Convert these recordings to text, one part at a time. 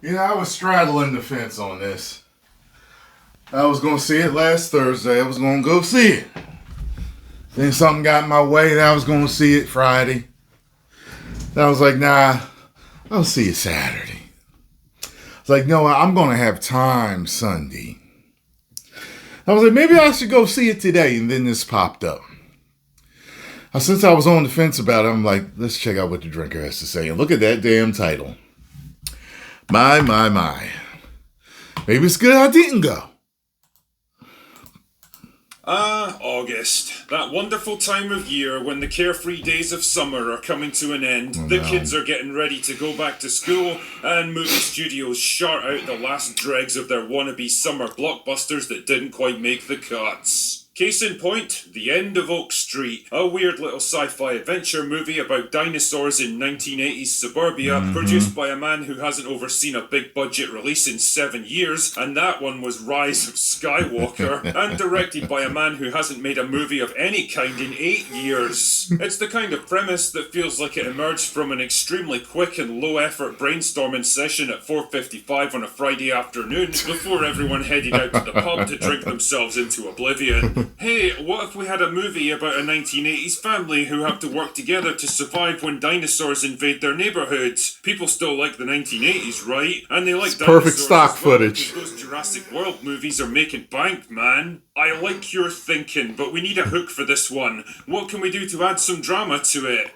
I was straddling the fence on this. I was going to see it last Thursday. I was going to go see it. Then something got in my way and I was going to see it Friday. Then I was like, nah, I'll see it Saturday. It's like, no, I'm going to have time Sunday. I was like, maybe I should go see it today. And then this popped up. Since I was on the fence about it, I'm like, let's check out what the drinker has to say. And look at that damn title. My. Maybe it's good I didn't go. August. That wonderful time of year when the carefree days of summer are coming to an end. The kids are getting ready to go back to school, and movie studios shart out the last dregs of their wannabe summer blockbusters that didn't quite make the cuts. Case in point, The End of Oak Street, a weird little sci-fi adventure movie about dinosaurs in 1980s suburbia, produced by a man who hasn't overseen a big budget release in 7 years, and that one was Rise of Skywalker, and directed by a man who hasn't made a movie of any kind in 8 years. It's the kind of premise that feels like it emerged from an extremely quick and low-effort brainstorming session at 4:55 on a Friday afternoon before everyone headed out to the pub to drink themselves into oblivion. Hey, what if we had a movie about a 1980s family who have to work together to survive when dinosaurs invade their neighbourhoods? People still like the 1980s, right? And they like dinosaurs Perfect stock as well, footage. because those Jurassic World movies are making bank, man. I like your thinking, but we need a hook for this one. What can we do to add some drama to it?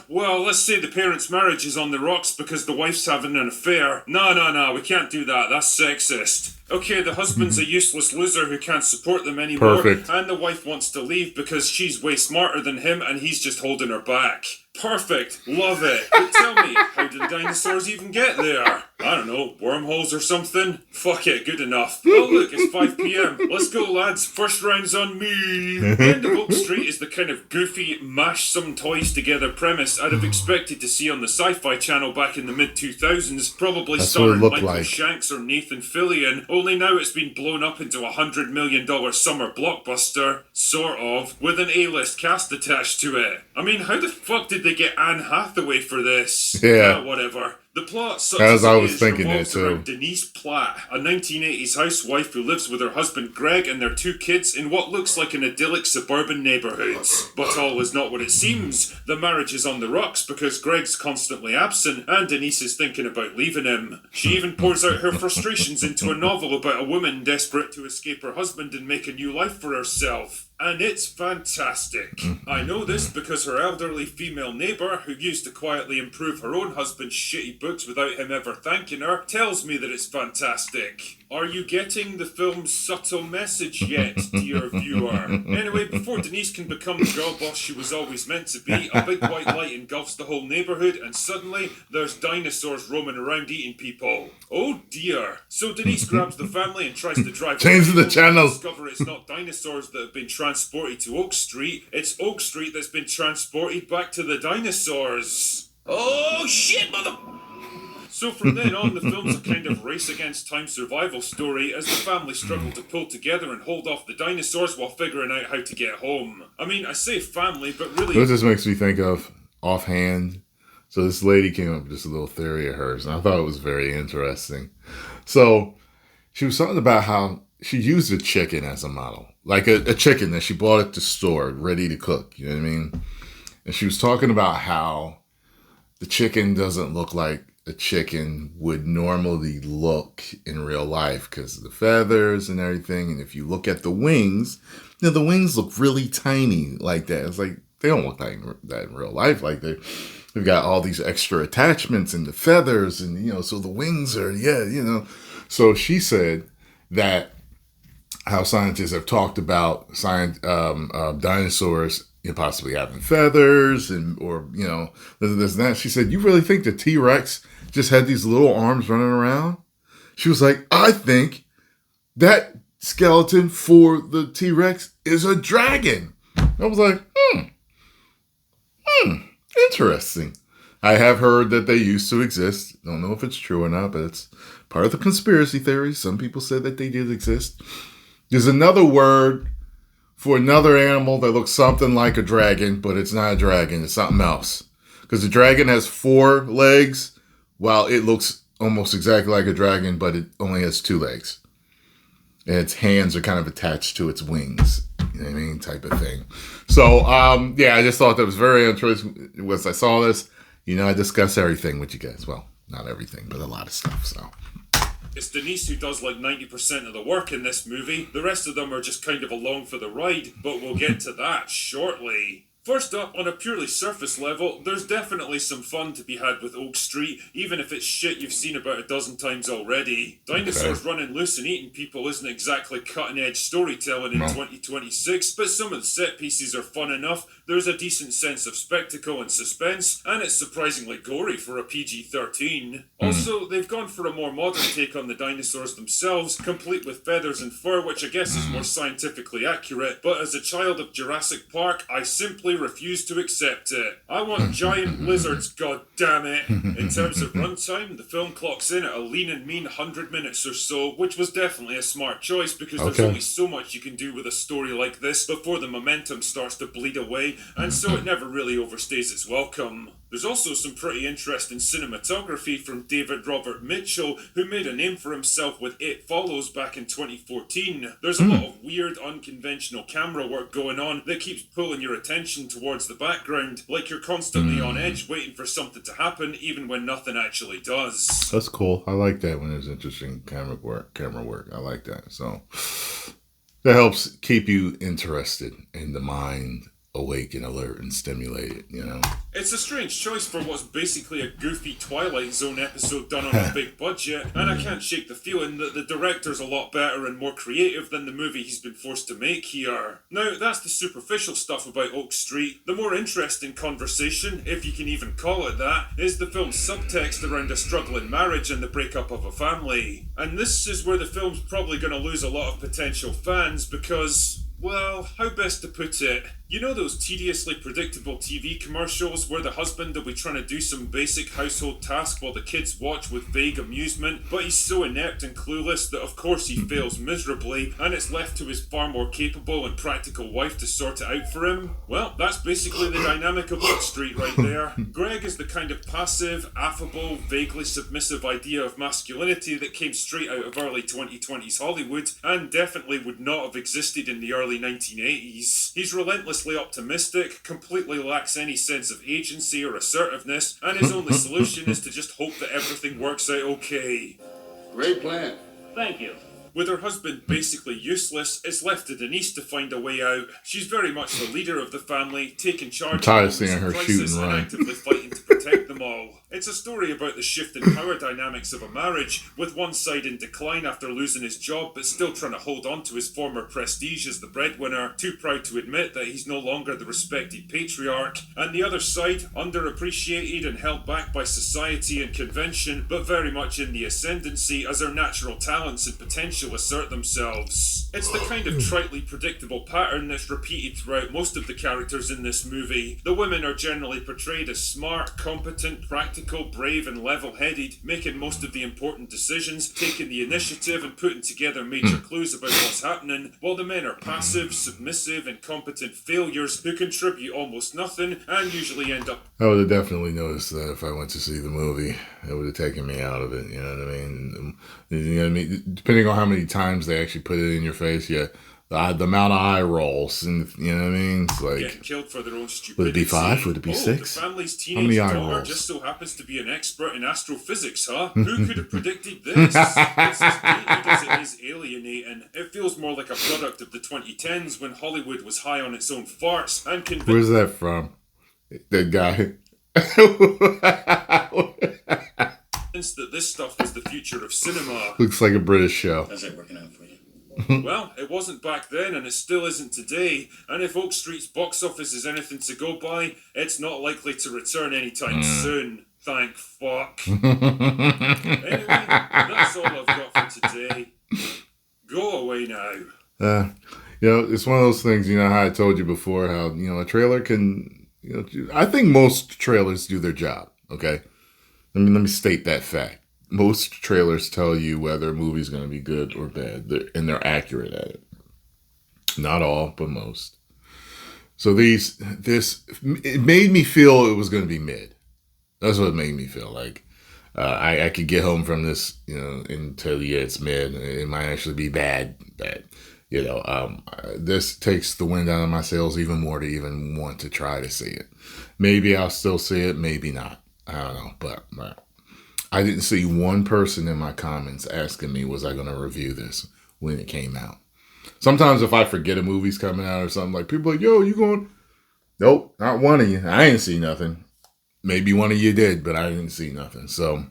Well, let's say the parents' marriage is on the rocks because the wife's having an affair. No, we can't do that. That's sexist. Okay, the husband's a useless loser who can't support them anymore. Perfect. And the wife wants to leave because she's way smarter than him and he's just holding her back. Perfect. Love it. But tell me, how did the dinosaurs even get there? I don't know, wormholes or something? Fuck it, good enough. Oh look, it's 5 p.m. Let's go, lads. First round's on me. The End of Oak Street is the kind of goofy, mash some toys together premise I'd have expected to see on the Sci-Fi Channel back in the mid-2000s, probably That's what it starring looked Michael like. Shanks or Nathan Fillion, only now it's been blown up into a $100 million summer blockbuster, sort of, with an A-list cast attached to it. I mean, how the fuck did they get Anne Hathaway for this? Yeah. Whatever. The plot, such As as I it was is, thinking revolves that, too. around Denise Platt, a 1980s housewife who lives with her husband Greg and their 2 kids in what looks like an idyllic suburban neighbourhood. But all is not what it seems. The marriage is on the rocks because Greg's constantly absent and Denise is thinking about leaving him. She even pours out her frustrations into a novel about a woman desperate to escape her husband and make a new life for herself. And it's fantastic. I know this because her elderly female neighbour, who used to quietly improve her own husband's shitty books without him ever thanking her, tells me that it's fantastic. Are you getting the film's subtle message yet, dear viewer? Anyway, before Denise can become the girl boss she was always meant to be, a big white light engulfs the whole neighbourhood and suddenly there's dinosaurs roaming around eating people. Oh dear. So Denise grabs the family and tries to drive Change away the channel. discover it's not dinosaurs that have been transported to Oak Street, it's Oak Street that's been transported back to the dinosaurs. Oh shit, mother... So from then on, the film's a kind of race against time survival story as the family struggle to pull together and hold off the dinosaurs while figuring out how to get home. I mean, I say family, but really... This just makes me think of offhand. So this lady came up with this little theory of hers, and I thought it was very interesting. So she was talking about how she used a chicken as a model. Like a chicken that she bought at the store, ready to cook. You know what I mean? And she was talking about how the chicken doesn't look like a chicken would normally look in real life because of the feathers and everything. And if you look at the wings, the wings look really tiny like that. It's like, they don't look like that in real life. Like they've got all these extra attachments and the feathers and, so the wings are, So she said that how scientists have talked about dinosaurs possibly having feathers or this and that. She said, you really think the T-Rex just had these little arms running around? She was like, I think that skeleton for the T-Rex is a dragon. I was like, interesting. I have heard that they used to exist. Don't know if it's true or not, but it's part of the conspiracy theory. Some people said that they did exist. There's another word for another animal that looks something like a dragon, but it's not a dragon. It's something else. Because the dragon has 4 legs, while it looks almost exactly like a dragon, but it only has 2 legs. And its hands are kind of attached to its wings. You know what I mean? Type of thing. So, yeah, I just thought that was very interesting. Once I saw this, I discuss everything with you guys. Well, not everything, but a lot of stuff, so. It's Denise who does like 90% of the work in this movie. The rest of them are just kind of along for the ride, but we'll get to that shortly. First up, on a purely surface level, there's definitely some fun to be had with Oak Street, even if it's shit you've seen about a dozen times already. Dinosaurs running loose and eating people isn't exactly cutting-edge storytelling in 2026, but some of the set pieces are fun enough, there's a decent sense of spectacle and suspense, and it's surprisingly gory for a PG-13. Also, they've gone for a more modern take on the dinosaurs themselves, complete with feathers and fur, which I guess is more scientifically accurate, but as a child of Jurassic Park, I simply refuse to accept it. I want giant lizards, goddammit. In terms of runtime, the film clocks in at a lean and mean 100 minutes or so, which was definitely a smart choice because there's only so much you can do with a story like this before the momentum starts to bleed away, and so it never really overstays its welcome. There's also some pretty interesting cinematography from David Robert Mitchell, who made a name for himself with It Follows back in 2014. There's a lot of weird, unconventional camera work going on that keeps pulling your attention towards the background, like you're constantly on edge waiting for something to happen, even when nothing actually does. That's cool. I like that when there's interesting camera work. I like that. So that helps keep you interested in the mind, awake and alert and stimulated, It's a strange choice for what's basically a goofy Twilight Zone episode done on a big budget, and I can't shake the feeling that the director's a lot better and more creative than the movie he's been forced to make here. Now, that's the superficial stuff about Oak Street. The more interesting conversation, if you can even call it that, is the film's subtext around a struggling marriage and the breakup of a family. And this is where the film's probably going to lose a lot of potential fans because, well, how best to put it? You know those tediously predictable TV commercials where the husband will be trying to do some basic household task while the kids watch with vague amusement, but he's so inept and clueless that of course he fails miserably, and it's left to his far more capable and practical wife to sort it out for him? Well, that's basically the dynamic of Oak Street right there. Greg is the kind of passive, affable, vaguely submissive idea of masculinity that came straight out of early 2020s Hollywood, and definitely would not have existed in the early 1980s. He's relentlessly optimistic, completely lacks any sense of agency or assertiveness, and his only solution is to just hope that everything works out okay. Great plan. Thank you. With her husband basically useless, it's left to Denise to find a way out. She's very much the leader of the family, taking charge of seeing her crisis shooting and right. actively fighting to protect them all. It's a story about the shifting power dynamics of a marriage, with one side in decline after losing his job but still trying to hold on to his former prestige as the breadwinner, too proud to admit that he's no longer the respected patriarch, and the other side, underappreciated and held back by society and convention, but very much in the ascendancy as their natural talents and potential assert themselves. It's the kind of tritely predictable pattern that's repeated throughout most of the characters in this movie. The women are generally portrayed as smart, competent, practical, brave and level-headed, making most of the important decisions, taking the initiative and putting together major clues about what's happening, while the men are passive, submissive, incompetent failures who contribute almost nothing and usually end up... I would have definitely noticed that if I went to see the movie. It would have taken me out of it, you know what I mean? Depending on how many times they actually put it in your face, the amount of eye rolls, and you know what I mean? It's like, getting killed for their own stupidity. Would it be 5? Would it be 6? The family's How many teenage eye daughter rolls? just so happens to be an expert in astrophysics, huh? Who could have predicted this? It's as dated as it is alienating. It feels more like a product of the 2010s when Hollywood was high on its own farts and convinced... Where's that from? That guy. that this stuff was the future of cinema. Looks like a British show. How's that working out for you? Well, it wasn't back then and it still isn't today, and if Oak Street's box office is anything to go by, it's not likely to return anytime soon. Thank fuck. Anyway, that's all I've got for today. Go away now. It's one of those things, how I told you before, how, a trailer can, I think most trailers do their job, okay? Let me state that fact. Most trailers tell you whether a movie's going to be good or bad, and they're accurate at it. Not all, but most. So it made me feel it was going to be mid. That's what it made me feel like. I could get home from this, and tell you it's mid. It might actually be bad. This takes the wind out of my sails even more to even want to try to see it. Maybe I'll still see it, maybe not. I don't know, but I didn't see one person in my comments asking me, was I going to review this when it came out? Sometimes if I forget a movie's coming out or something, like people are like, yo, you going? Nope, not one of you. I ain't see nothing. Maybe one of you did, but I didn't see nothing. So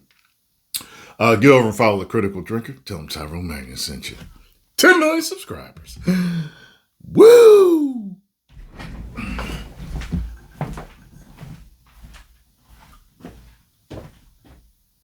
get over and follow The Critical Drinker. Tell them Tyrone Magnus sent you. 10 million subscribers. Woo!